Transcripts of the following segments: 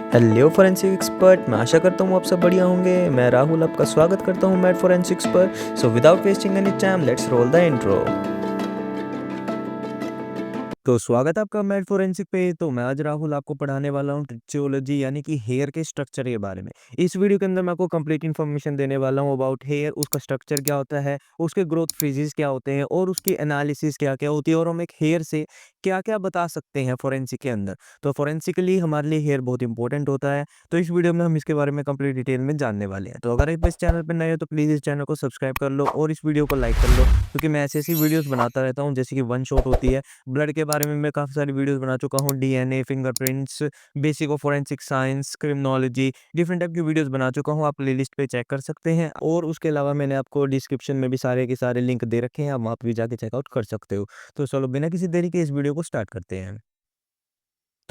Hello forensic expert, मैं आशा करता हूँ आप सब बढ़िया होंगे। मैं राहुल आपका स्वागत करता हूँ मैड फोरेंसिक्स पर। So without wasting any time let's roll the intro. तो स्वागत है आपका मैड फोरेंसिक पे। तो मैं आज राहुल आपको पढ़ाने वाला हूँ टिचियोलॉजी यानी कि हेयर के स्ट्रक्चर के बारे में। इस वीडियो के अंदर मैं आपको कंप्लीट इन्फॉर्मेशन देने वाला हूँ अबाउट हेयर, उसका स्ट्रक्चर क्या होता है, उसके ग्रोथ फेजेस क्या होते हैं और उसकी एनालिसिस क्या क्या होती है और हम एक हेयर से क्या क्या बता सकते हैं फोरेंसिक के अंदर। तो फोरेंसिकली हमारे लिए हेयर बहुत इंपॉर्टेंट होता है। तो इस वीडियो में हम इसके बारे में कंप्लीट डिटेल में जानने वाले हैं। तो अगर आप इस चैनल पर नए हो तो प्लीज़ इस चैनल को सब्सक्राइब कर लो और इस वीडियो को लाइक कर लो, क्योंकि मैं ऐसी ऐसी वीडियोज़ बनाता रहता हूँ जैसे कि वन शॉट होती है। ब्लड के बारे में मैं काफ़ी सारी वीडियोस बना चुका हूँ, DNA, fingerprints, basic of forensic science, criminology, different type की वीडियोस बना चुका हूँ। आप प्लेलिस्ट पे चेक कर सकते हैं और उसके अलावा मैंने आपको डिस्क्रिप्शन में भी सारे के सारे लिंक दे रखे हैं, आप वहाँ पे भी जाके चेकआउट कर सकते हो। तो चलो बिना किसी देरी के इस वीडियो को स्टार्ट करते हैं।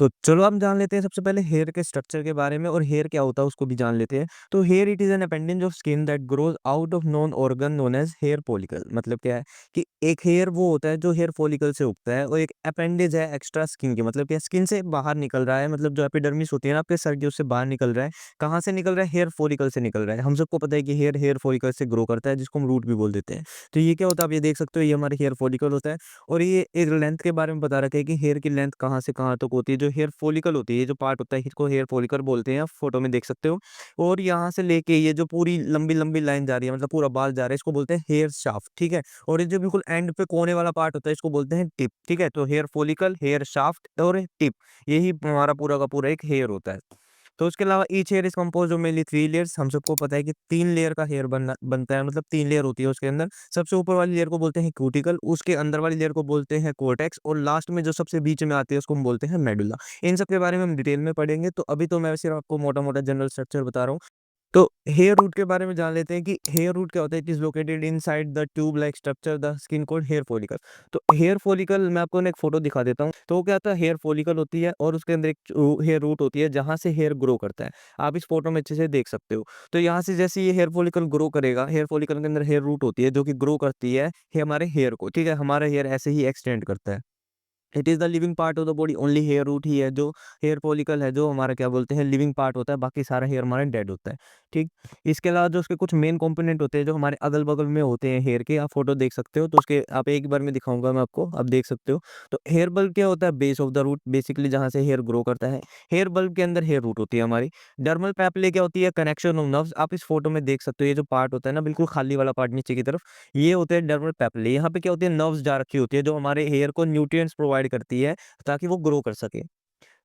तो चलो हम जान लेते हैं सबसे पहले हेयर के स्ट्रक्चर के बारे में, और हेयर क्या होता है उसको भी जान लेते हैं। तो hair it is an appendage of skin that grows out of non organ known as hair follicle. मतलब क्या है कि एक हेयर वो होता है जो हेयर फॉलिकल से उगता है, और एक अपेंडेज है एक्स्ट्रा स्किन की। मतलब क्या, स्किन से बाहर निकल रहा है, मतलब जो एपिडर्मिस होती है ना आपके सर की, उससे बाहर निकल रहा है। कहाँ से निकल रहा है? हेयर फॉलिकल से निकल रहा है। हम सबको पता है कि हेयर हेयर फॉलिकल से ग्रो करता है, जिसको हम रूट भी बोल देते हैं। तो ये क्या होता है, आप ये देख सकते हो, ये हमारे हेयर फॉलिकल होता है। और ये एक लेंथ के बारे में बता रखा है कि हेयर की लेंथ कहाँ से कहाँ तक होती है। जो हेयर फॉलिकल होती है, ये जो पार्ट होता है, इसको हेयर फॉलिकल बोलते हैं, आप फोटो में देख सकते हो। और यहाँ से लेके ये जो पूरी लंबी लंबी लाइन जा रही है, मतलब पूरा बाल जा रहा है, इसको बोलते हैं हेयर शाफ्ट। ठीक है। और ये जो बिल्कुल एंड पे कोने वाला पार्ट होता है, इसको बोलते हैं टिप। ठीक है। तो हेयर फॉलिकल, हेयर शाफ्ट और टिप, यही हमारा पूरा का पूरा एक हेयर होता है। तो उसके अलावा each here is compose of mainly 3 layers. हम सबको पता है कि 3 लेयर का हेयर बनता है, मतलब 3 लेयर होती है उसके अंदर। सबसे ऊपर वाली लेयर को बोलते हैं क्यूटिकल, उसके अंदर वाली लेयर को बोलते हैं कोर्टेक्स, और लास्ट में जो सबसे बीच में आती है उसको हम बोलते हैं मेडुला। इन सब के बारे में हम डिटेल में पढ़ेंगे। तो अभी तो मैं सिर्फ आपको मोटा-मोटा जनरल स्ट्रक्चर बता रहा हूँ। तो हेयर रूट के बारे में जान लेते हैं कि हेयर रूट क्या होता है। It is located inside the tube like structure the skin called hair follicle. तो हेयर फॉलिकल मैं आपको ना एक फोटो दिखा देता हूँ। तो वो क्या होता है, हेयर फॉलिकल होती है और उसके अंदर एक हेयर रूट होती है जहां से हेयर ग्रो करता है। आप इस फोटो में अच्छे से देख सकते हो। तो यहाँ से जैसे ये हेयर फॉलिकल ग्रो करेगा, हेयर फॉलिकल के अंदर हेयर रूट होती है जो कि ग्रो करती है हमारे हेयर को। ठीक है। हमारा हेयर ऐसे ही एक्सटेंड करता है। It is the living part of the body. Only hair root ही है जो हेयर फॉलिकल है, जो हमारा क्या बोलते हैं लिविंग पार्ट होता है। बाकी सारा हेयर हमारा डेड होता है। ठीक। इसके अलावा जो उसके कुछ मेन कंपोनेंट होते हैं जो हमारे अगल बगल में होते हैं हेयर के, आप फोटो देख सकते हो। तो उसके आप एक बार में दिखाऊंगा मैं आपको, आप देख सकते हो। तो हेयर बल्ब क्या होता है? Base of the root, basically जहाँ से हेयर ग्रो करता है। हेयर बल्ब के अंदर हेयर रूट होती है हमारी। डर्मल पैपले क्या होती है? Connection of nerves. आप इस फोटो में देख सकते हो, ये जो पार्ट होता है ना बिल्कुल खाली वाला पार्ट नीचे की तरफ, ये होते हैं डर्मल पैपले। यहाँ पे क्या होती है? नर्व्स जा रखी होती है जो हमारे हेयर को न्यूट्रिएंट्स प्रोवाइड करती है ताकि वो ग्रो कर सके।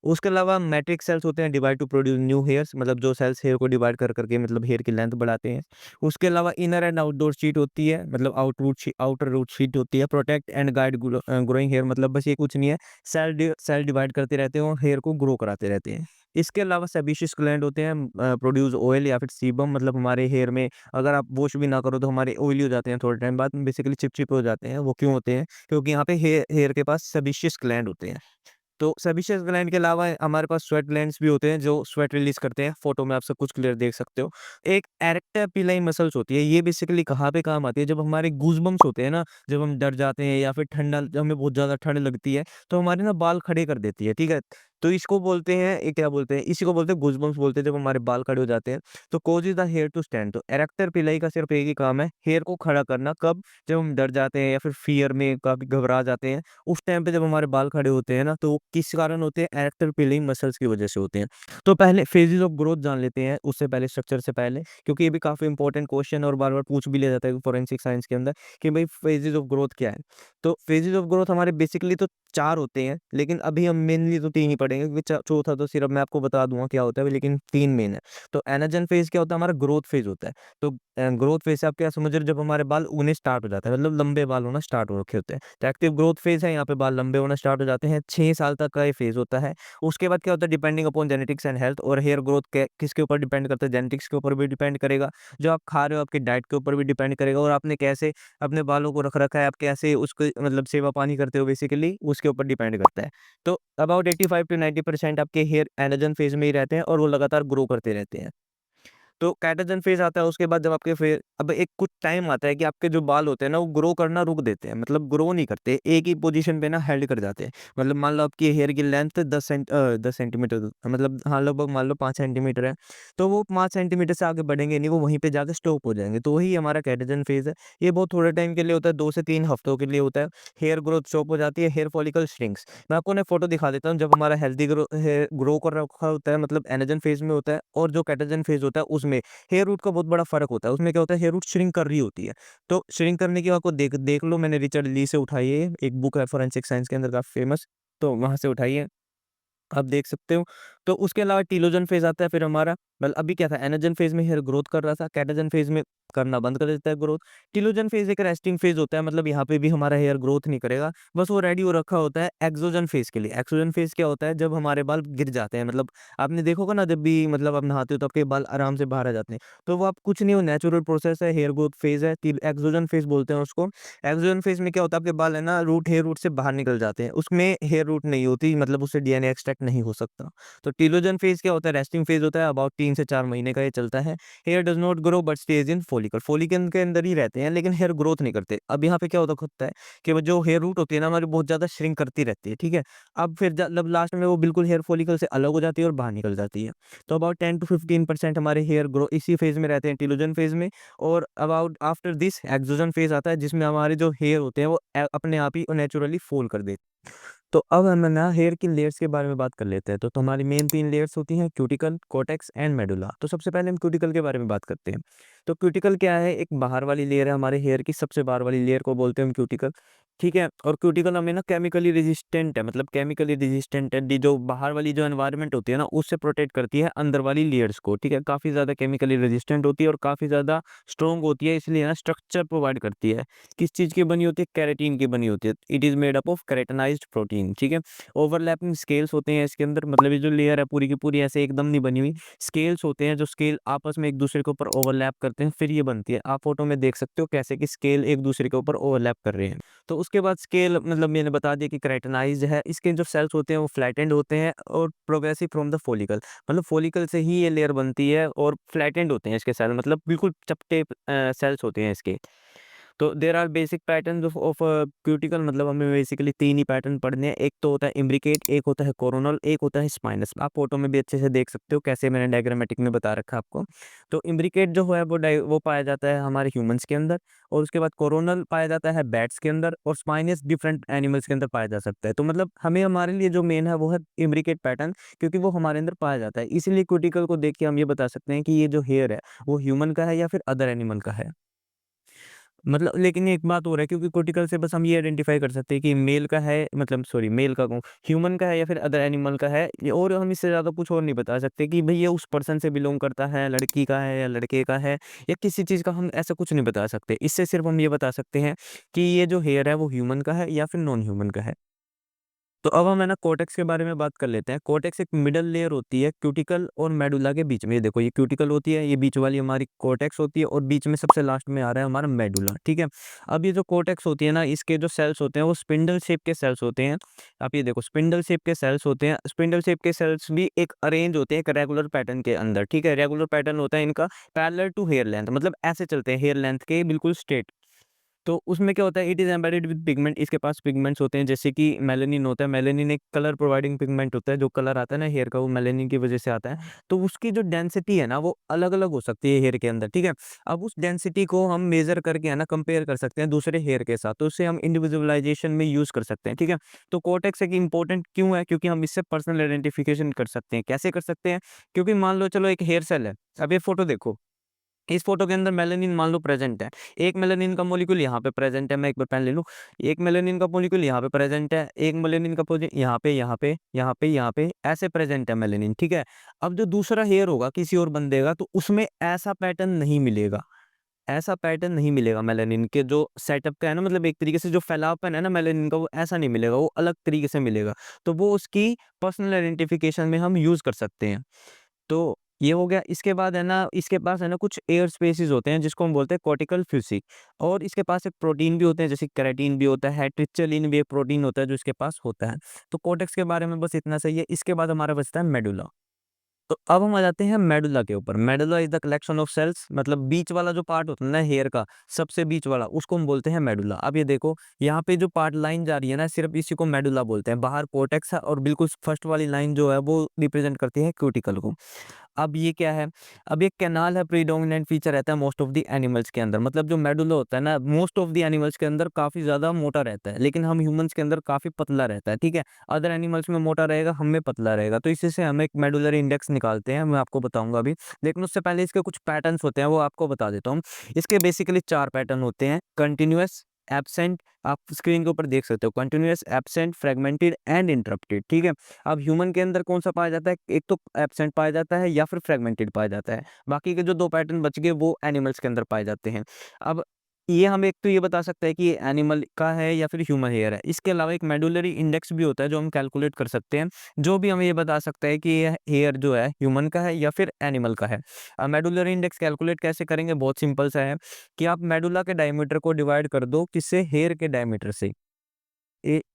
उसके अलावा मैट्रिक्स सेल्स होते हैं divide two produce new hairs, मतलब जो सेल्स हेयर को डिवाइड कर करके मतलब हेयर की लेंथ बढ़ाते हैं। उसके अलावा इनर एंड आउटडोर शीट होती है, मतलब आउटर रूट शीट होती है, protect and guide growing hair. मतलब बस ये कुछ नहीं है, सेल डिवाइड करते रहते हैं और हेयर को ग्रो कराते रहते हैं। इसके अलावा सेबेशियस ग्लैंड होते हैं, प्रोड्यूस ऑयल या फिर सीबम। मतलब हमारे हेयर में अगर आप वॉश भी ना करो तो हमारे ऑयली हो जाते हैं, थोड़े टाइम बाद बेसिकली चिपचिप हो जाते हैं। वो क्यों होते हैं? क्योंकि यहाँ पे हेयर के पास सेबेशियस ग्लैंड होते हैं। तो सेबेशियस ग्लैंड के अलावा हमारे पास स्वेट ग्लैंड्स भी होते हैं जो स्वेट रिलीज करते हैं। फोटो में आप सब कुछ क्लियर देख सकते हो। एक एरेक्टर पिलाई मसल्स होती है, ये बेसिकली कहाँ पे काम आती है? जब हमारे गूजबम्स होते हैं ना, जब हम डर जाते हैं या फिर ठंडा, जब हमें बहुत ज्यादा ठंड लगती है, तो हमारे ना बाल खड़े कर देती है। ठीक है। तो इसको बोलते हैं, ये क्या बोलते हैं, इसी को बोलते हैं गूजबम्स बोलते हैं, जब हमारे बाल खड़े हो जाते हैं। तो causes the hair to stand. तो एरेक्टर पिलाई का सिर्फ एक ही काम है, हेयर को खड़ा करना। कब? जब हम डर जाते हैं या फिर फियर में काफी घबरा जाते हैं, उस टाइम पे जब हमारे बाल खड़े होते हैं ना, तो वो किस कारण होते हैं? एरेक्टर पिलिंग मसल्स की वजह से होते हैं। तो पहले फेजेस ऑफ ग्रोथ जान लेते हैं, उससे पहले स्ट्रक्चर से पहले, क्योंकि ये भी काफी इंपॉर्टेंट क्वेश्चन और बार बार पूछ भी लिया जाता है फोरेंसिक साइंस के अंदर कि भाई फेजेस ऑफ ग्रोथ क्या है। तो फेजेस ऑफ ग्रोथ हमारे बेसिकली तो 4 होते हैं, लेकिन अभी हम मेनली तो 3 ही पढ़ेंगे, क्योंकि चौथा तो सिर्फ मैं आपको बता दूंगा क्या होता है, लेकिन 3 मेन है। तो एनाजन फेज क्या होता है? हमारा ग्रोथ फेज होता है। तो ग्रोथ फेज से आप क्या समझ रहे हो? जब हमारे बाल उगने स्टार्ट हो जाता है, मतलब लंबे बाल होना स्टार्ट हो रखे होते हैं, तो एक्टिव ग्रोथ फेज है, यहाँ पे बाल लंबे होना स्टार्ट हो जाते हैं। 6 साल तक का ये फेज होता है। उसके बाद क्या होता है? Depending upon genetics and health. और हेयर ग्रोथ किसके ऊपर डिपेंड करता है? जेनेटिक्स के ऊपर भी डिपेंड करेगा, जो आप खा रहे हो आपकी डाइट के ऊपर भी डिपेंड करेगा, और आपने कैसे अपने बालों को रख रखा है, आप कैसे उसको मतलब सेवा पानी करते हो, बेसिकली उसके ऊपर डिपेंड करता है। तो अबाउट 85 to 90% आपके हेयर एनाजन फेज में ही रहते हैं और वो लगातार ग्रो करते रहते हैं। तो कैटाजन फेज़ आता है, उसके बाद जब आपके फे अब एक कुछ टाइम आता है कि आपके जो बाल होते हैं ना, वो ग्रो करना रुक देते हैं, मतलब ग्रो नहीं करते, एक ही पोज़ीशन पे ना हेल्ड कर जाते हैं। मतलब मान लो आपकी हेयर की लेंथ 10 सेंटीमीटर, मतलब हाँ, लगभग मान लो 5 सेंटीमीटर है, तो वो 5 सेंटीमीटर से आगे बढ़ेंगे नहीं, वो वहीं पे जाके स्टॉप हो जाएँगे, तो वही हमारा कैटाजन फेज़ है। ये बहुत थोड़े टाइम के लिए होता है, 2 से 3 हफ्तों के लिए होता है। हेयर ग्रोथ स्टॉप हो जाती है, हेयर फॉलिकल श्रिंक्स। मैं आपको ना फ़ोटो दिखा देता हूँ, जब हमारा हेल्दी हेयर ग्रो कर रखा होता है, मतलब एनाजन फेज़ में होता है, और जो कैटाजन फेज़ होता है उसमें हेयर रूट का बहुत बड़ा फ़र्क होता है। उसमें क्या होता है, हेयर रूट श्रिंक कर रही होती है। तो श्रिंक करने की आपको देख देख लो, मैंने रिचर्ड ली से उठाई है, एक बुक है फोरेंसिक साइंस के अंदर काफ़ी फ़ेमस, तो वहाँ से उठाई है। आप देख सकते हो। तो उसके अलावा टीलोजन फ़ेज़ आता है फिर हमारा, मतलब अभी क्या था, एनाजन फ़ेज़ में हेयर ग्रोथ कर रहा था, कैटाजन फ़ेज़ में करना बंद कर देता है ग्रोथ। टीलोजन फ़ेज़ एक रेस्टिंग फ़ेज़ होता है, मतलब यहाँ पे भी हमारा हेयर ग्रोथ नहीं करेगा, बस वो रेडी हो रखा होता है एक्सोजन फ़ेज़ के लिए। एक्सोजन फ़ेज़ क्या होता है, जब हमारे बाल गिर जाते हैं, मतलब आपने देखा होगा ना, जब भी मतलब आप नहाते हो तो आपके बाल आराम से बाहर आ जाते हैं। तो वो आप कुछ नहीं, वो नेचुरल प्रोसेस है, हेयर ग्रोथ फ़ेज़ है, टिल एक्सोजन फ़ेज़ बोलते हैं उसको। एक्सोजन फ़ेज़ में क्या होता है, आपके बाल है ना, हेयर रूट से बाहर निकल जाते हैं। उसमें हेयर रूट नहीं होती, मतलब उससे डीएनए एक्सट्रैक्ट नहीं हो सकता। तो टीलोजन फेज़ क्या होता है, रेस्टिंग फेज़ होता है, अबाउट 3 से 4 महीने का ये चलता है। Hair does not grow but stays in follicle, follicle के अंदर ही रहते हैं, लेकिन हेयर ग्रोथ नहीं करते। अब यहाँ पे क्या होता है कि वो जो हेयर रूट होती है ना हमारी, बहुत ज़्यादा श्रिंक करती रहती है, ठीक है? अब फिर जब लास्ट में वो बिल्कुल हेयर फॉलिकल से अलग हो जाती है और बाहर निकल जाती है। तो अबाउट 10 टू 15% हमारे हेयर ग्रो इसी फेज़ में रहते हैं, टीलोजन फेज़ में। और about after this exogen phase आता है, जिसमें हमारे जो हेयर होते हैं वो अपने आप ही नेचुरली फॉल कर देते हैं। तो अब हम ना हेयर की लेयर्स के बारे में बात कर लेते हैं। तो हमारी मेन 3 लेयर्स होती हैं, क्यूटिकल, कोर्टेक्स एंड मेडुला। तो सबसे पहले हम क्यूटिकल के बारे में बात करते हैं। तो क्यूटिकल क्या है? एक बाहर वाली लेयर है हमारे हेयर की, सबसे बाहर वाली लेयर को बोलते हैं हम क्यूटिकल, ठीक है? और क्यूटिकल हमें ना केमिकली रेजिस्टेंट है, मतलब केमिकली रेजिस्टेंट है, जो बाहर वाली जो एनवायरनमेंट होती है ना, उससे प्रोटेक्ट करती है अंदर वाली लेयर्स को, ठीक है? काफ़ी ज़्यादा केमिकली रेजिस्टेंट होती है और काफ़ी ज़्यादा स्ट्रॉन्ग होती है, इसलिए ना स्ट्रक्चर प्रोवाइड करती है। किस चीज़ की बनी होती है? केराटिन की बनी होती है। It is made up of keratinized protein, ठीक है? ओवरलैपिंग स्केल्स होते हैं इसके अंदर, मतलब ये जो लेयर है पूरी की पूरी ऐसे एकदम नहीं बनी हुई। स्केल्स होते हैं, जो स्केल आपस में एक दूसरे के ऊपर ओवरलैप करते हैं, फिर ये बनती है। आप फ़ोटो में देख सकते हो कैसे कि स्केल एक दूसरे के ऊपर ओवरलैप कर रहे हैं। तो उसके बाद स्केल, मतलब मैंने बता दिया कि केराटिनाइज्ड है। इसके जो सेल्स होते हैं वो फ्लैटेंड होते हैं और प्रोग्रेसिव फ्रॉम द फॉलिकल, मतलब फॉलिकल से ही ये लेयर बनती है और फ्लैटेंड होते हैं इसके सेल, मतलब बिल्कुल चपटे सेल्स होते हैं इसके। तो there are basic patterns of cuticle, मतलब हमें बेसिकली 3 ही पैटर्न पढ़ने हैं। एक तो होता है इम्ब्रिकेट, एक होता है कोरोनल, एक होता है स्पाइनस। आप फ़ोटो में भी अच्छे से देख सकते हो कैसे मैंने डायग्रामेटिक में बता रखा है आपको। तो इम्ब्रिकेट जो है वो पाया जाता है हमारे ह्यूमन्स के अंदर, और उसके बाद कोरोनल पाया जाता है बैट्स के अंदर, और स्पाइनस डिफरेंट एनिमल्स के अंदर पाया जा सकता है। तो मतलब हमें हमारे लिए जो मेन है वो है इम्ब्रिकेट पैटर्न, क्योंकि वो हमारे अंदर पाया जाता है। इसीलिए क्यूटिकल को देख के हम ये बता सकते हैं कि ये जो हेयर है वो ह्यूमन का है या फिर अदर एनिमल का है। मतलब लेकिन एक बात और है, क्योंकि कोर्टिकल से बस हम ये आइडेंटिफ़ाई कर सकते हैं कि मेल का है, मतलब सॉरी मेल का कहूँ, ह्यूमन का है या फिर अदर एनिमल का है, ये और हम इससे ज़्यादा कुछ और नहीं बता सकते कि भई ये उस पर्सन से बिलॉन्ग करता है, लड़की का है या लड़के का है, या किसी चीज़ का हम ऐसा कुछ नहीं बता सकते। इससे सिर्फ़ हम ये बता सकते हैं कि ये जो हेयर है वो ह्यूमन का है या फिर नॉन ह्यूमन का है। तो अब हम है ना कोर्टेक्स के बारे में बात कर लेते हैं। कोर्टेक्स एक मिडल लेयर होती है क्यूटिकल और मेडुला के बीच में। ये देखो, ये क्यूटिकल होती है, ये बीच वाली हमारी कोर्टेक्स होती है, और बीच में सबसे लास्ट में आ रहा है हमारा मेडुला, ठीक है? अब ये जो कोर्टेक्स होती है ना, इसके जो सेल्स होते हैं वो स्पिंडल शेप के सेल्स होते हैं। आप ये देखो, स्पिंडल शेप के सेल्स होते हैं। स्पिंडल शेप के सेल्स भी एक अरेंज होते हैं एक रेगुलर पैटर्न के अंदर, ठीक है? रेगुलर पैटर्न होता है इनका पैरेलल टू हेयर लेंथ, मतलब ऐसे चलते हैं हेयर लेंथ के बिल्कुल स्ट्रेट। तो उसमें क्या होता है, it is embedded with pigment, इसके पास पिगमेंट्स होते हैं, जैसे कि मेलानिन होता है। मेलानिन एक कलर प्रोवाइडिंग पिगमेंट होता है, जो कलर आता है ना हेयर का, वो मेलानिन की वजह से आता है। तो उसकी जो डेंसिटी है ना वो अलग-अलग हो सकती है हेयर के अंदर, ठीक है? अब उस डेंसिटी को हम मेज़र करके है ना कंपेयर कर सकते हैं दूसरे हेयर के साथ, तो उससे हम इंडिविजुअलाइजेशन में यूज़ कर सकते हैं, ठीक है? तो कोर्टेक्स एक इम्पोर्टेंट क्यों है? क्योंकि हम इससे पर्सनल आइडेंटिफिकेशन कर सकते हैं। कैसे कर सकते हैं? क्योंकि मान लो चलो एक हेयर सेल है, अब ये फ़ोटो देखो, इस फ़ोटो के अंदर मेलानिन मान लो प्रेज़ेंट है। एक मेलानिन का मॉलिक्यूल यहाँ पे प्रेज़ेंट है, मैं एक बार पेन ले लूँ। एक मेलानिन का मॉलिक्यूल यहाँ पे प्रेज़ेंट है, एक मेलानिन का यहाँ पे, यहाँ पे, यहाँ पे, यहाँ पे, ऐसे प्रेज़ेंट है मेलानिन, ठीक है? अब जो दूसरा हेयर होगा किसी और बंदे का, तो उसमें ऐसा पैटर्न नहीं मिलेगा। ऐसा पैटर्न नहीं मिलेगा मेलानिन के जो सेटअप का है ना, मतलब एक तरीके से जो फैलावपन है ना मेलानिन का, वो ऐसा नहीं मिलेगा, वो अलग तरीके से मिलेगा। तो वो उसकी पर्सनल आइडेंटिफ़िकेशन में हम यूज़ कर सकते हैं। तो ये हो गया। इसके बाद है ना, इसके पास है ना कुछ एयर स्पेसेस होते हैं जिसको हम बोलते हैं कॉर्टिकल फ्यूसी, और इसके पास एक प्रोटीन भी होते हैं, जैसे केराटिन भी होता है, ट्रिप्टोलिन भी एक प्रोटीन होता है जो इसके पास होता है। तो कॉर्टेक्स के बारे में बस इतना सही है। इसके बाद हमारा बचता है मेडुला। तो अब हम आ जाते हैं मेडुला के ऊपर। Medulla is the collection of cells, मतलब बीच वाला जो पार्ट होता है ना हेयर का, सबसे बीच वाला, उसको हम बोलते हैं मेडुला। अब ये देखो यहाँ पे जो पार्ट लाइन जा रही है ना, सिर्फ इसी को मेडुला बोलते हैं। बाहर कोर्टेक्स है और बिल्कुल फर्स्ट वाली लाइन जो है वो रिप्रेजेंट करती है क्यूटिकल को। अब ये क्या है, अब ये कैनाल है, प्रीडोमिनेंट फीचर रहता है मोस्ट ऑफ द एनिमल्स के अंदर। मतलब जो मेडुला होता है ना, मोस्ट ऑफ द एनिमल्स के अंदर काफी ज्यादा मोटा रहता है, लेकिन हम ह्यूमंस के अंदर काफी पतला रहता है, ठीक है। अदर एनिमल्स में मोटा रहेगा, हम में पतला रहेगा, तो इसी से हम एक मेडुलरी इंडेक्स निकालते हैं, मैं आपको बताऊंगा अभी। लेकिन उससे पहले इसके कुछ पैटर्न्स होते हैं, वो आपको बता देता हूँ। इसके बेसिकली 4 पैटर्न होते हैं: कंटिन्यूअस, एब्सेंट, आप स्क्रीन के ऊपर देख सकते हो, continuous, absent, fragmented and interrupted, ठीक है। अब ह्यूमन के अंदर कौन सा पाया जाता है, एक तो एब्सेंट पाया जाता है या फिर फ्रेगमेंटेड पाया जाता है। बाकी के जो 2 पैटर्न बच गए वो एनिमल्स के अंदर पाए जाते हैं। अब ये हम एक तो ये बता सकते हैं कि ये एनिमल का है या फिर ह्यूमन हेयर है। इसके अलावा एक मेडुलरी इंडेक्स भी होता है जो हम कैलकुलेट कर सकते हैं, जो भी हमें ये बता सकता है कि ये हेयर जो है ह्यूमन का है या फिर एनिमल का है। मेडुलरी इंडेक्स कैलकुलेट कैसे करेंगे, बहुत सिंपल सा है कि आप मेडुला के डायमीटर को डिवाइड कर दो किससे, हेयर के डायमीटर से।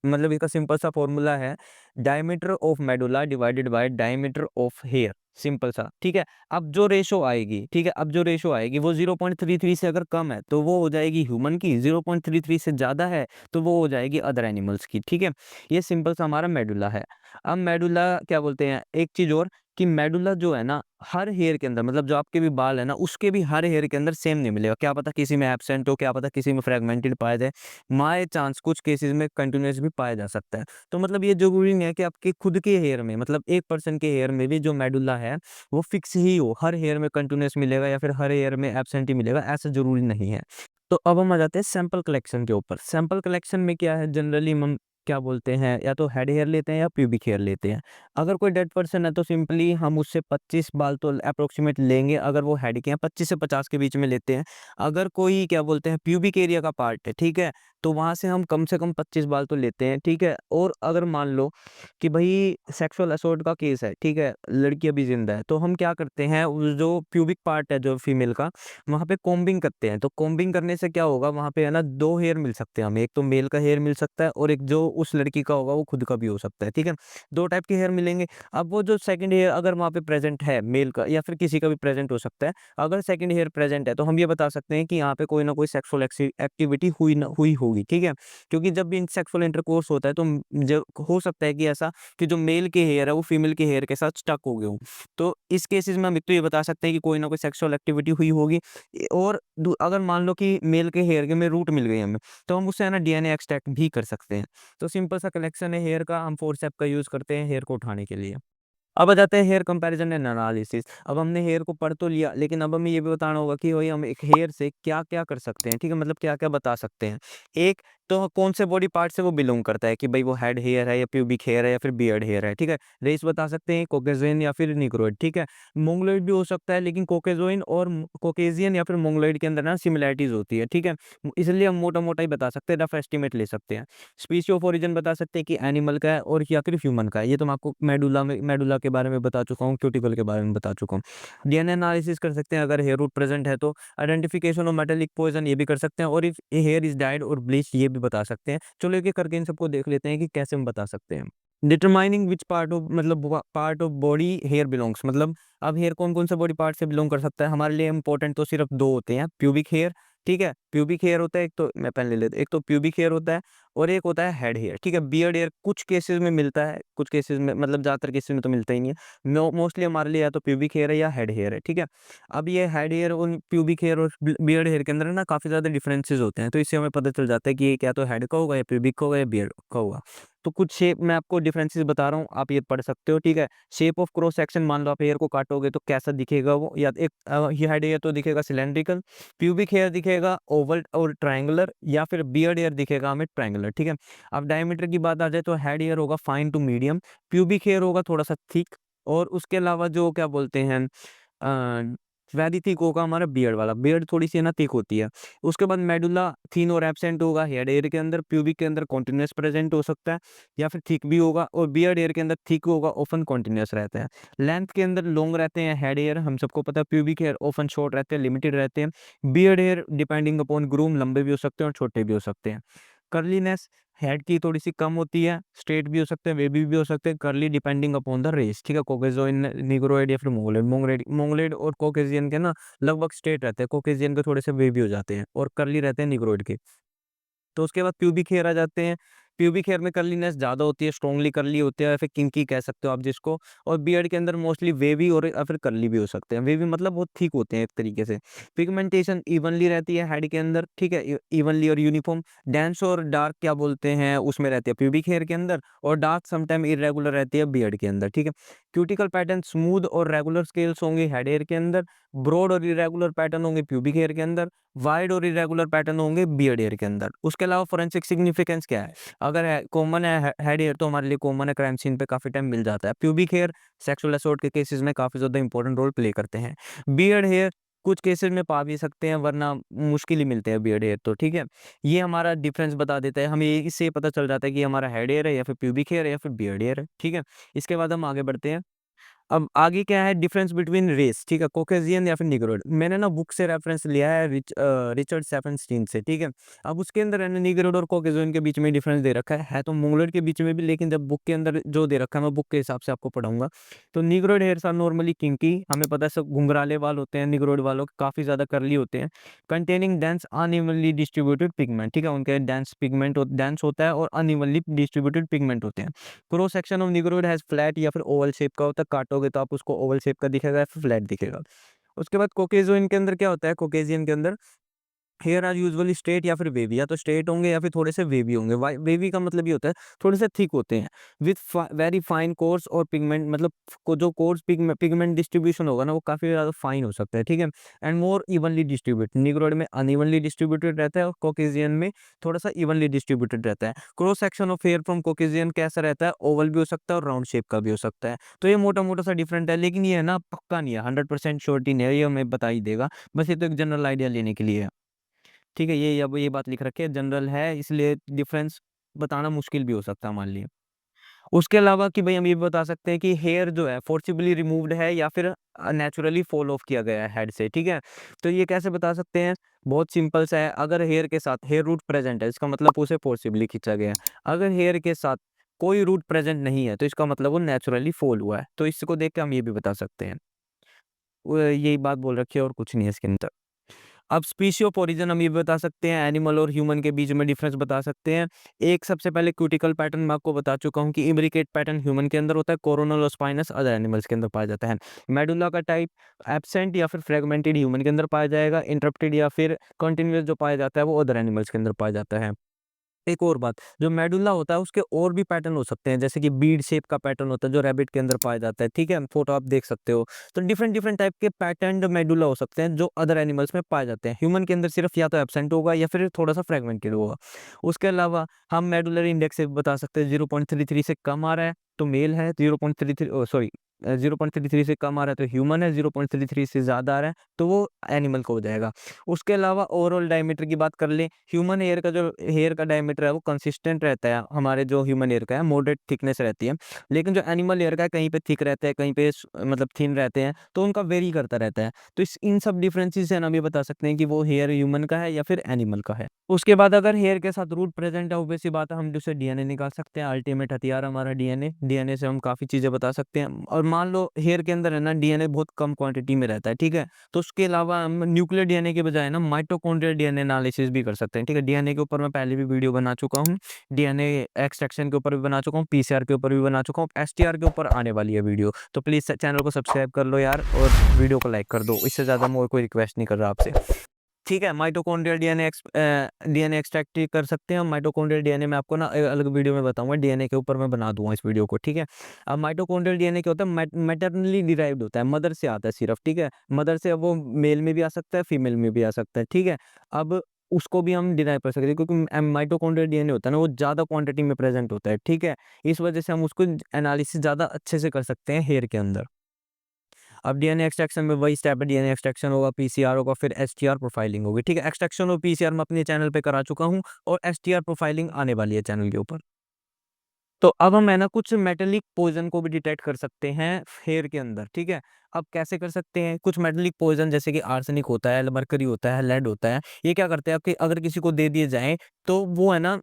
मतलब इसका सिंपल सा फॉर्मूला है, diameter of medulla divided by diameter of hair, simple सा, ठीक है। अब जो रेशो आएगी, ठीक है, अब जो रेशो आएगी वो 0.33 से अगर कम है तो वो हो जाएगी ह्यूमन की, 0.33 से ज्यादा है तो वो हो जाएगी अदर एनिमल्स की, ठीक है। ये सिंपल सा हमारा मेडुला है। अब मेडुला क्या बोलते हैं, एक चीज और, कि मेडुला जो है ना, हर हेयर के अंदर, मतलब जो आपके भी बाल है ना, उसके भी हर हेयर के अंदर सेम नहीं मिलेगा। क्या पता किसी में एब्सेंट हो, क्या पता किसी में फ्रेगमेंटेड पाया जाए, बाय चांस कुछ केसेस में कंटिन्यूअस भी पाया जा सकता है। तो मतलब ये जरूरी नहीं है कि आपके खुद के हेयर में, मतलब एक पर्सन के हेयर में भी जो मेडुला है वो फिक्स ही हो, हर हेयर में कंटिन्यूअस मिलेगा या फिर हर हेयर में एब्सेंट ही मिलेगा, ऐसा जरूरी नहीं है। तो अब हम आ जाते हैं सैंपल कलेक्शन के ऊपर। सैंपल कलेक्शन में क्या है, जनरली हम क्या बोलते हैं, या तो हेड हेयर लेते हैं या प्यूबिक हेयर लेते हैं। अगर कोई डेड पर्सन है तो सिंपली हम उससे 25 बाल तो अप्रोक्सीमेट लेंगे, अगर वो हेड के हैं 25 से 50 के बीच में लेते हैं। अगर कोई क्या बोलते हैं प्यूबिक एरिया का पार्ट है, ठीक है, तो वहां से कम 25 बाल तो लेते हैं, ठीक है। और अगर मान लो कि भाई सेक्सुअल असॉल्ट का केस है, ठीक है, लड़की अभी जिंदा है, तो हम क्या करते हैं, उस जो प्यूबिक पार्ट है जो फीमेल का, वहां पे कॉम्बिंग करते हैं। तो कॉम्बिंग करने से क्या होगा, वहां पे है ना 2 हेयर मिल सकते हैं हमें, एक तो मेल का हेयर मिल सकता है और एक जो उस लड़की का होगा वो खुद का भी हो सकता है, ठीक है। 2 टाइप के हेयर मिलेंगे। अब वो जो सेकंड हेयर अगर वहां पे प्रेजेंट है, मेल का या फिर किसी का भी प्रेजेंट हो सकता है, अगर सेकंड हेयर प्रेजेंट है तो हम ये बता सकते हैं कि यहाँ पे कोई ना कोई सेक्सुअल एक्टिविटी हुई होगी, ठीक है। क्योंकि जब भी सेक्सुअल इंटरकोर्स होता है तो जो हो सकता है कि ऐसा कि जो मेल के हेयर है वो फीमेल के हेयर के साथ स्टक हो गए हो। तो इस केसेस में हम एक तो ये बता सकते हैं कि कोई ना कोई सेक्सुअल एक्टिविटी हुई होगी। और अगर मान लो कि मेल के हेयर के में रूट मिल गई हमें, तो हम उससे है ना डीएनए एक्सट्रैक्ट भी कर सकते हैं। तो सिंपल सा कलेक्शन है हेयर का, हम फोर्सेप का यूज करते हैं हेयर को उठाने के लिए। अब आ जाते हैं हेयर कंपैरिजन एंड एनालिसिस। अब हमने हेयर को पढ़ तो लिया, लेकिन अब हमें ये भी बताना होगा कि भाई हम एक हेयर से क्या-क्या कर सकते हैं, ठीक है? मतलब क्या-क्या बता सकते हैं। एक तो कौन से बॉडी पार्ट से वो बिलॉन्ग करता है कि भाई वो हेड हेयर है या प्यूबिक हेयर है या फिर बियर्ड हेयर है, ठीक है? रेस बता सकते हैं कॉकेज़ियन या फिर निग्रोइड, ठीक है? मोंगोलॉइड भी हो सकता है, लेकिन कॉकेज़ोइन और कॉकेशियन या फिर मोंगोलॉइड के अंदर ना सिमिलैरिटीज़ होती है, ठीक है? इसलिए हम मोटा-मोटा ही बता सकते हैं, रफ एस्टीमेट ले सकते हैं। स्पीशी ऑफ ओरिजिन बता सकते हैं कि एनिमल का है और या फिर ह्यूमन का है। ये तो मैं आपको मेडुला के बारे में बता चुका हूँ, क्यूटिकल के बारे में बता चुका हूँ। डीएनए एनालिसिस कर सकते हैं अगर हेयर रूट प्रेजेंट है तो। आइडेंटिफिकेशन ऑफ मेटालिक पॉइजन ये भी कर सकते हैं, और इफ हेयर इज डाइड और ब्लीच ये भी बता सकते हैं। चलो एक-एक करके इन सबको देख लेते हैं कि कैसे हम बता सकते हैं। डिटरमाइनिंग व्हिच पार्ट ऑफ, मतलब part of body hair belongs, मतलब अब हेयर कौन-कौन से बॉडी पार्ट से बिलोंग कर सकता है। हमारे लिए इम्पोर्टेंट तो सिर्फ 2 होते हैं, प्यूबिक हेयर, ठीक है? प्यूबिक हेयर होता है एक, तो मैं पेन ले लेता हूँ, एक तो प्यूबिक हेयर होता है और एक होता है हेड हेयर, ठीक है? बियर्ड हेयर कुछ केसेस में मिलता है, कुछ केसेस में, मतलब ज़्यादातर केसेस में तो मिलता ही नहीं है। मोस्टली हमारे लिए या तो प्यूबिक हेयर है या हेड हेयर है, ठीक है? अब ये हेड हेयर और प्यूबिक हेयर और बियर्ड हेयर के अंदर ना काफ़ी ज़्यादा डिफरेंसेस होते हैं, तो इससे हमें पता चल जाता है कि ये क्या तो हेड का होगा या प्यूबिक का होगा या बियर्ड का होगा। तो कुछ शेप मैं आपको डिफरेंसेस बता रहा हूँ, आप ये पढ़ सकते हो, ठीक है? शेप ऑफ क्रॉस सेक्शन, मान लो आप हेयर को काटोगे तो कैसा दिखेगा वो, या एक ये हेड हेयर तो दिखेगा सिलेंड्रिकल, प्यूबिक हेयर दिखेगा ओवल और ट्रायंगुलर, या फिर बियर्ड हेयर दिखेगा हमें ट्रायंगुलर, ठीक है? अब डायमीटर की बात आ जाए तो हेड हेयर होगा fine to medium, pubic hair होगा थोड़ा सा थिक, और उसके अलावा जो क्या बोलते हैं वेरी थिक होगा हमारा बियर्ड वाला, बियर्ड थोड़ी सी है ना थिक होती है। उसके बाद मेडुला थिन और एब्सेंट होगा हेड हेयर के अंदर, प्यूबिक के अंदर कॉन्टिन्यूअस प्रेजेंट हो सकता है या फिर थिक भी होगा, और बियर्ड हेयर के अंदर थिक होगा, ऑफन कॉन्टिन्यूअस रहता है। लेंथ के अंदर लॉन्ग रहते हैं हेड हेयर, हम सबको पता है, प्यूबिक हेयर ऑफन शॉर्ट रहते हैं, लिमिटेड रहते हैं। Beard hair depending upon groom लंबे भी हो सकते हैं और छोटे भी हो सकते हैं। कर्लीनेस, हेड की थोड़ी-सी कम होती है, स्ट्रेट भी हो सकते हैं, वेवी भी हो सकते हैं, curly depending upon the race, ठीक है? कॉकेज़ोइन, नीग्रोइड या फिर मोंगोलियड। मोंगोलियड और कॉकेशियन के ना लगभग स्ट्रेट रहते हैं, कॉकेशियन के थोड़े से वेवी हो जाते हैं और कर्ली रहते हैं नीग्रोइड के। तो उसके बाद प्यूबिक हेयर आ जाते हैं। प्यूबिक हेयर में कर्लीनेस ज़्यादा होती है, स्ट्रांगली कर्ली होते हैं या फिर किंकी कह सकते हो आप जिसको। और बियर्ड के अंदर मोस्टली वेवी और या फिर कर्ली भी हो सकते हैं। वेवी मतलब बहुत थिक होते हैं एक तरीके से। पिगमेंटेशन इवनली रहती है हेड के अंदर, ठीक है? इवनली और यूनिफॉर्म। डेंस और डार्क क्या बोलते हैं उसमें रहती है प्यूबिक हेयर के अंदर, और डार्क समटाइम इर्रेगुलर रहती है बियर्ड के अंदर, ठीक है? क्यूटिकल पैटर्न स्मूथ और रेगुलर स्केल्स होंगे हेड हेयर के अंदर, ब्रॉड और इर्रेगुलर पैटर्न होंगे प्यूबिक हेयर के अंदर, वाइड और इरेगुलर पैटर्न होंगे बियर्ड हेयर के अंदर। उसके अलावा फोरेंसिक सिग्निफिकेंस क्या है? अगर कॉमन है हेड हेयर तो हमारे लिए कॉमन है, क्राइम सीन पे काफी टाइम मिल जाता है। प्यूबिक हेयर सेक्सुअल असॉल्ट के केसेस में काफी ज्यादा इंपॉर्टेंट रोल प्ले करते हैं। बियर्ड हेयर कुछ केसेस में पा भी सकते हैं, वरना मुश्किल ही मिलते हैं बियर्ड हेयर तो, ठीक है? ये हमारा डिफरेंस बता देता है, हमें इससे पता चल जाता है कि हमारा हेड हेयर है या फिर प्यूबिक हेयर है या फिर बियर्ड हेयर है, ठीक है? इसके बाद हम आगे बढ़ते हैं। अब आगे क्या है डिफरेंस बिटवीन रेस, ठीक है? कॉकेशियन या फिर निग्रोइड। मैंने ना बुक से रेफरेंस लिया है रिचर्ड सेफनस्टीन से, ठीक है? अब उसके अंदर है ना निग्रोइड और कॉकेशियन के बीच में डिफरेंस दे रखा है तो मोंगोलियड के बीच में भी, लेकिन जब बुक के अंदर जो दे रखा है मैं बुक के हिसाब से आपको पढ़ाऊंगा। तो Negroid hairs are normally kinky, हमें पता है सब घुंघराले बाल होते हैं निग्रोइड वालों के, काफी ज्यादा करली होते हैं। Containing dense unevenly distributed pigment, ठीक है? उनके डेंस पिगमेंट डेंस होता है और अनइवनली डिस्ट्रीब्यूटेड पिगमेंट होते हैं। Cross section of Negroid has flat या फिर ओवल शेप का होता है, काटोगे तो आप उसको ओवल शेप का दिखेगा या फिर फ्लैट दिखेगा। उसके बाद कॉकेशियन के अंदर क्या होता है, कॉकेशियन के अंदर हेयर आर यूजुअली स्ट्रेट या फिर वेवी, या तो स्ट्रेट होंगे या फिर थोड़े से वेवी होंगे। वेवी का मतलब ये होता है थोड़े से थिक होते हैं विथ वेरी फाइन कोर्स और पिगमेंट, मतलब को जो कोर्स पिगमेंट डिस्ट्रीब्यूशन होगा ना वो काफी ज्यादा फाइन हो सकता है, ठीक है? And more evenly distributed, Negroid में अनइवनली डिस्ट्रीब्यूटेड रहता है और कॉकेशियन में थोड़ा सा इवनली डिस्ट्रीब्यूटेड रहता है। Cross section of hair from Caucasian कैसा रहता है, ओवल भी हो सकता है और राउंड शेप का भी हो सकता है। तो ये मोटा मोटा सा डिफरेंट है, लेकिन ये है ना पक्का नहीं है, 100% श्योरिटी नहीं है, ये हमें बता ही देगा। बस ये तो एक जनरल आइडिया लेने के लिए है, ठीक है? ये अब ये बात लिख रखी है, जनरल है इसलिए डिफरेंस बताना मुश्किल भी हो सकता है हमारे लिए। उसके अलावा कि भई हम ये भी बता सकते हैं कि हेयर जो है फोर्सिबली रिमूव्ड है या फिर नेचुरली फॉल ऑफ किया गया है हेड से, ठीक है? तो ये कैसे बता सकते हैं? बहुत सिंपल सा है, अगर हेयर के साथ हेयर रूट प्रेज़ेंट है इसका मतलब उसे फोर्सिबली खींचा गया है। अगर हेयर के साथ कोई रूट प्रेज़ेंट नहीं है तो इसका मतलब वो नेचुरली फॉल हुआ है। तो इसको देख के हम ये भी बता सकते हैं। यही बात बोल रखी है और कुछ नहीं है इसके अंदर। अब स्पीशी ऑफ ओरिजिन हम ये बता सकते हैं, एनिमल और ह्यूमन के बीच में डिफरेंस बता सकते हैं। एक सबसे पहले क्यूटिकल पैटर्न मैं आपको बता चुका हूँ कि इम्ब्रिकेट पैटर्न ह्यूमन के अंदर होता है, कोरोनल और स्पाइनस अदर एनिमल्स के अंदर पाया जाता है। मेडुला का टाइप एब्सेंट या फिर फ्रेगमेंटेड ह्यूमन के अंदर पाया जाएगा, इंटरप्टेड या फिर कंटिन्यूअस जो पाया जाता है वो अदर एनिमल्स के अंदर पाया जाता है। एक और बात, जो मेडुला होता है उसके और भी पैटर्न हो सकते हैं, जैसे कि बीड शेप का पैटर्न होता है जो रैबिट के अंदर पाया जाता है, ठीक है? फोटो आप देख सकते हो। तो डिफरेंट डिफरेंट टाइप के पैटर्न्ड मेडुला हो सकते हैं जो अदर एनिमल्स में पाए जाते हैं। ह्यूमन के अंदर सिर्फ या तो एब्सेंट होगा या फिर थोड़ा-सा फ्रेगमेंटेड होगा। उसके अलावा हम मेडुलरी इंडेक्स से बता सकते हैं 0.33 से कम आ रहा है तो मेल है, 0.33 सॉरी 0.33 से कम आ रहा है तो ह्यूमन है, 0.33 से ज़्यादा आ रहा है तो वो एनिमल का हो जाएगा। उसके अलावा ओवरऑल डायमीटर की बात कर लें, ह्यूमन हेयर का जो हेयर का डायमीटर है वो कंसिस्टेंट रहता है, हमारे जो ह्यूमन हेयर का है मॉडरेट थिकनेस रहती है। लेकिन जो एनिमल हेयर का है कहीं पे थिक रहता है, कहीं पे मतलब थिन रहते हैं, तो उनका वेरी करता रहता है। तो इस इन सब डिफरेंसेस से हम ये बता सकते हैं कि वो हेयर ह्यूमन का है या फिर एनिमल का है। उसके बाद अगर हेयर के साथ रूट प्रेजेंट है, ऑब्वियस सी बात है हम उससे डीएनए निकाल सकते हैं, अल्टीमेट हथियार हमारा डीएनए। डीएनए से हम काफ़ी चीज़ें बता सकते हैं, और मान लो हेयर के अंदर है ना डीएनए बहुत कम क्वांटिटी में रहता है, ठीक है? तो उसके अलावा हम न्यूक्लियर डीएनए के बजाय ना माइटोकॉन्ड्रियल डीएनए एनालिसिस भी कर सकते हैं, ठीक है? डीएनए के ऊपर मैं पहले भी वीडियो बना चुका हूँ, डीएनए एक्सट्रैक्शन के ऊपर भी बना चुका हूँ, पीसीआर के ऊपर भी बना चुका हूँ, एसटीआर के ऊपर आने वाली है वीडियो। तो प्लीज़ चैनल को सब्सक्राइब कर लो यार और वीडियो को लाइक कर दो, इससे ज़्यादा मैं और कोई रिक्वेस्ट नहीं कर रहा आपसे। ठीक है, माइटोकॉन्ड्रियल डीएनए एक्सट्रैक्ट कर सकते हैं हम। माइटोकॉन्ड्रियल डीएनए मैं आपको ना अलग वीडियो में बताऊँगा, डीएनए के ऊपर मैं बना दूँगा इस वीडियो को, ठीक है? अब माइटोकॉन्ड्रियल डीएनए क्या होता है, मैटरनली डिराइव्ड होता है, मदर से आता है सिर्फ़, ठीक है? मदर से, अब वो मेल में भी आ सकता है, फीमेल में भी आ सकता है, ठीक है? अब उसको भी हम डिराइव कर सकते हैं क्योंकि माइटोकॉन्ड्रियल डीएनए होता है ना, वो ज़्यादा क्वांटिटी में प्रेज़ेंट होता है, ठीक है? इस वजह से हम उसको एनालिसिस ज़्यादा अच्छे से कर सकते हैं हेयर के अंदर। अब डीएनए एक्सट्रैक्शन में वही स्टेप है, डीएनए एक्सट्रैक्शन होगा, पीसीआर होगा, फिर एसटीआर प्रोफाइलिंग होगी, ठीक है? एक्सट्रैक्शन और पीसीआर मैं अपने चैनल पे करा चुका हूँ और एसटीआर प्रोफाइलिंग आने वाली है चैनल के ऊपर। तो अब हम है ना कुछ मेटालिक पॉइज़न को भी डिटेक्ट कर सकते हैं हेयर के अंदर, ठीक है? अब कैसे कर सकते हैं? कुछ मेटालिक पॉइज़न जैसे कि आर्सेनिक होता है, मरकरी होता है, लेड होता है, ये क्या करते हैं कि अगर किसी को दे दिए जाएँ, तो वो है ना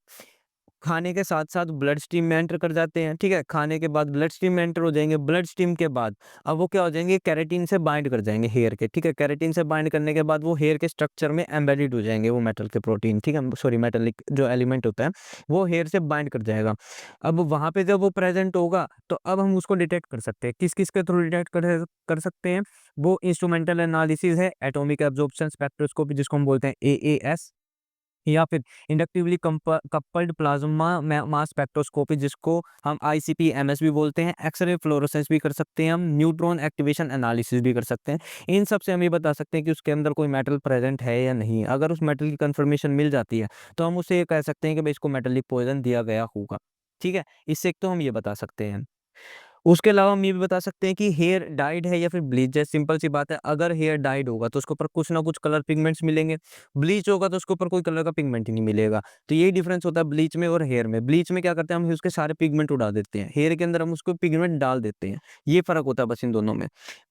खाने के साथ-साथ ब्लड स्ट्रीम में एंटर कर जाते हैं, ठीक है? खाने के बाद ब्लड स्ट्रीम में एंटर हो जाएँगे, ब्लड स्ट्रीम के बाद अब वो क्या हो जाएँगे, केराटिन से बाइंड कर जाएँगे हेयर के, ठीक है? केराटिन से बाइंड करने के बाद वो हेयर के स्ट्रक्चर में एम्बेडेड हो जाएँगे वो मेटल के प्रोटीन, ठीक है? सॉरी मेटालिक जो एलिमेंट होता है, वो हेयर से बाइंड कर जाएगा। अब वहाँ पे जब वो प्रेज़ेंट होगा, तो अब हम उसको डिटेक्ट कर सकते हैं। किस-किस के थ्रू डिटेक्ट कर सकते हैं? वो इंस्ट्रूमेंटल एनालिसिस है, एटॉमिक एब्जॉर्प्शन स्पेक्ट्रोस्कोपी जिसको हम बोलते हैं एएएस, या फिर inductively coupled plasma mass spectroscopy जिसको हम आईसीपी-एमएस भी बोलते हैं, एक्स-रे फ्लोरोसेंस भी कर सकते हैं हम, न्यूट्रॉन एक्टिवेशन एनालिसिस भी कर सकते हैं। इन सब से हम ये बता सकते हैं कि उसके अंदर कोई मेटल प्रेज़ेंट है या नहीं। अगर उस मेटल की कन्फर्मेशन मिल जाती है, तो हम उसे ये कह सकते हैं कि भई इसको मेटालिक पॉइज़न दिया गया होगा। ठीक है? इससे एक तो हम ये बता सकते हैं। उसके अलावा हम ये भी बता सकते हैं कि हेयर डाइड है या फिर ब्लीच है, सिंपल सी बात है। अगर हेयर डाइड होगा तो उसके ऊपर कुछ ना कुछ कलर पिगमेंट्स मिलेंगे, ब्लीच होगा तो उसके ऊपर कोई कलर का पिगमेंट ही नहीं मिलेगा। तो यही डिफरेंस होता है ब्लीच में और हेयर में। ब्लीच में क्या करते हैं हम उसके सारे पिगमेंट उड़ा देते हैं, हेयर के अंदर हम उसको पिगमेंट डाल देते हैं। ये फ़र्क होता है बस इन दोनों में।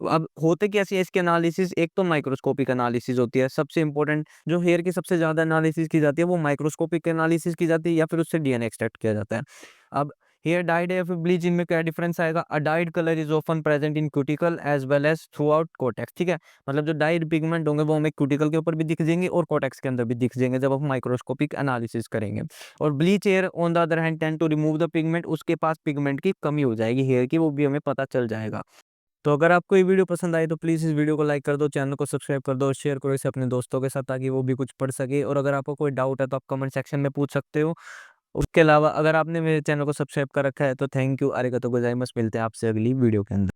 अब होते कैसे है इसकी एनालिसिस, एक तो माइक्रोस्कोपिक एनालिसिस होती है, सबसे इम्पोर्टेंट जो हेयर की सबसे ज़्यादा एनालिसिस की जाती है वो माइक्रोस्कोपिक एनालिसिस की जाती है या फिर उससे डीएनए एक्सट्रैक्ट किया जाता है। अब हेयर डाइड है या फिर ब्लीच इनमें क्या डिफरेंस आएगा? A dyed colour is often present in cuticle as well as throughout cortex, ठीक है? मतलब जो डाइड पिगमेंट होंगे वो हमें क्यूटिकल के ऊपर भी दिख जाएँगे और कॉर्टेक्स के अंदर भी दिख जाएँगे जब हम माइक्रोस्कोपिक एनालिसिस करेंगे। और bleach hair on the other hand tend to remove the pigment, उसके पास पिगमेंट की कमी हो जाएगी हेयर की, वो भी हमें पता चल जाएगा। तो अगर आपको ये वीडियो पसंद आई तो प्लीज़ इस वीडियो को लाइक कर दो, चैनल को सब्सक्राइब कर दो और शेयर करो इसे अपने दोस्तों के साथ ताकि वो भी कुछ पढ़ सके। और अगर आपको कोई डाउट है तो आप कमेंट सेक्शन में पूछ सकते हो। उसके अलावा अगर आपने मेरे चैनल को सब्सक्राइब कर रखा है तो थैंक यू, आरिगातो गोजाइमास। मिलते हैं आपसे अगली वीडियो के अंदर।